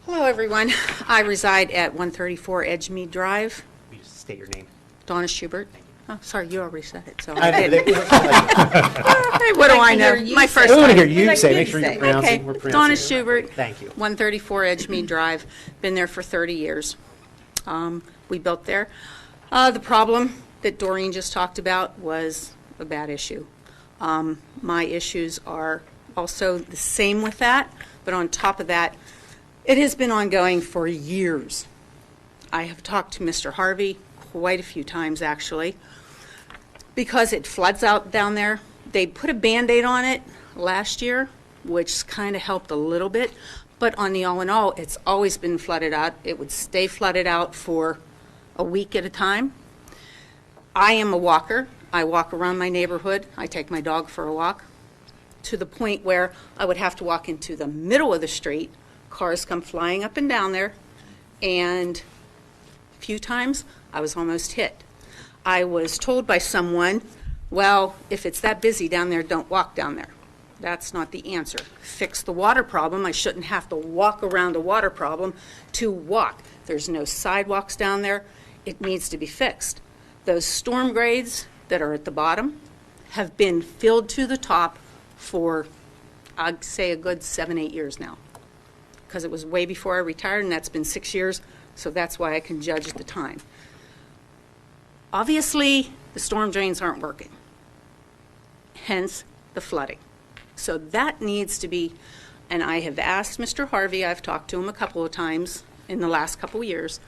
Hello, everyone. I reside at 134 Edgemead Drive. Will you just state your name? Donna Shubert. Oh, sorry, you already said it, so I I know, did. they- Hey, what do I know? My first We want to hear time. you like say, you make sure say. you're pronouncing, Okay, we're pronouncing Donna it Shubert. right. Thank you. 134 Edgemead Drive. Been there for 30 years. We built there. The problem that Doreen just talked about was a bad issue. My issues are also the same with that, but on top of that, it has been ongoing for years. I have talked to Mr. Harvey quite a few times, actually, because it floods out down there. They put a Band-Aid on it last year, which kind of helped a little bit, but on the all in all, it's always been flooded out. It would stay flooded out for a week at a time. I am a walker. I walk around my neighborhood. I take my dog for a walk to the point where I would have to walk into the middle of the street. Cars come flying up and down there, and a few times I was almost hit. I was told by someone, well, if it's that busy down there, don't walk down there. That's not the answer. Fix the water problem. I shouldn't have to walk around a water problem to walk. There's no sidewalks down there. It needs to be fixed. Those storm grades that are at the bottom have been filled to the top for, I'd say, a good 7-8 years now, because it was way before I retired, and that's been 6 years, so that's why I can judge the time. Obviously, the storm drains aren't working, hence the flooding. So that needs to be, and I have asked Mr. Harvey, I've talked to him a couple of times in the last couple of years,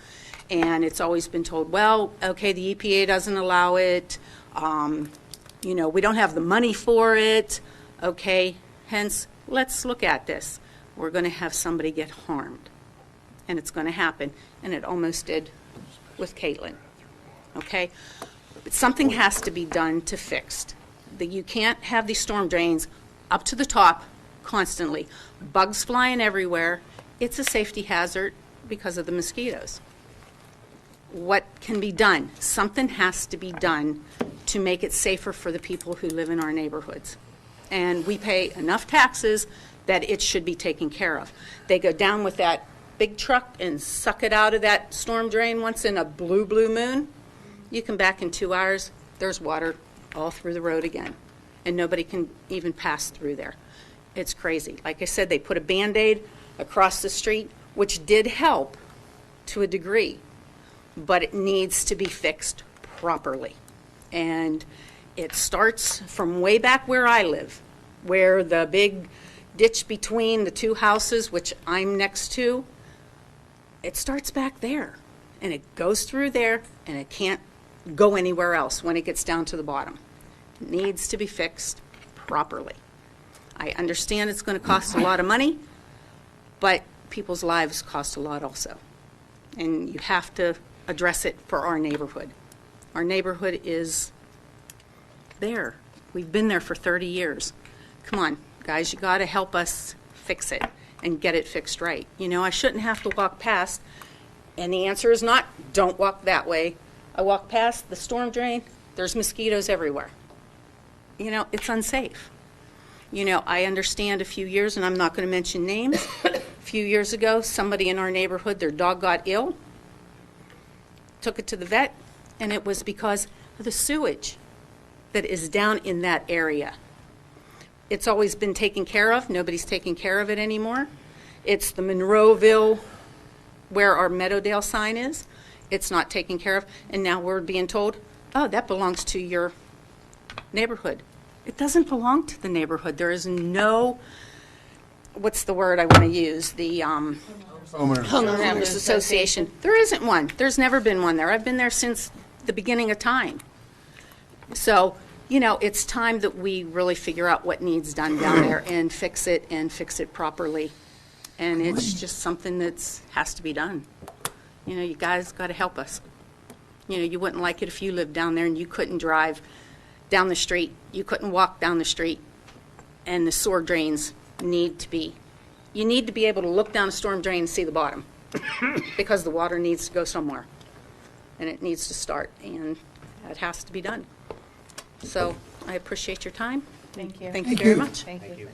and it's always been told, well, okay, the EPA doesn't allow it, we don't have the money for it, okay, hence, let's look at this. We're going to have somebody get harmed, and it's going to happen, and it almost did with Caitlin. Okay? But something has to be done to fix. You can't have these storm drains up to the top constantly. Bugs flying everywhere. It's a safety hazard because of the mosquitoes. What can be done? Something has to be done to make it safer for the people who live in our neighborhoods. And we pay enough taxes that it should be taken care of. They go down with that big truck and suck it out of that storm drain once in a blue moon. You come back in 2 hours, there's water all through the road again, and nobody can even pass through there. It's crazy. Like I said, they put a Band-Aid across the street, which did help to a degree, but it needs to be fixed properly. And it starts from way back where I live, where the big ditch between the two houses, which I'm next to, it starts back there, and it goes through there, and it can't go anywhere else when it gets down to the bottom. It needs to be fixed properly. I understand it's going to cost a lot of money, but people's lives cost a lot also. And you have to address it for our neighborhood. Our neighborhood is there. We've been there for 30 years. Come on, guys, you got to help us fix it and get it fixed right. I shouldn't have to walk past, and the answer is not, don't walk that way. I walk past the storm drain, there's mosquitoes everywhere. It's unsafe. I understand a few years, and I'm not going to mention names, a few years ago, somebody in our neighborhood, their dog got ill, took it to the vet, and it was because of the sewage that is down in that area. It's always been taken care of. Nobody's taking care of it anymore. It's the Monroeville, where our Meadowdale sign is. It's not taken care of, and now we're being told, oh, that belongs to your neighborhood. It doesn't belong to the neighborhood. There is no, what's the word I want to use? The Homeowners Association. There isn't one. There's never been one there. I've been there since the beginning of time. So, it's time that we really figure out what needs done down there and fix it properly. And it's just something that has to be done. You guys got to help us. You wouldn't like it if you lived down there and you couldn't drive down the street. You couldn't walk down the street. And the sewer drains need to be. You need to be able to look down a storm drain and see the bottom because the water needs to go somewhere. And it needs to start. And that has to be done. So I appreciate your time. Thank you. Thank you very much. Thank you. Thank you.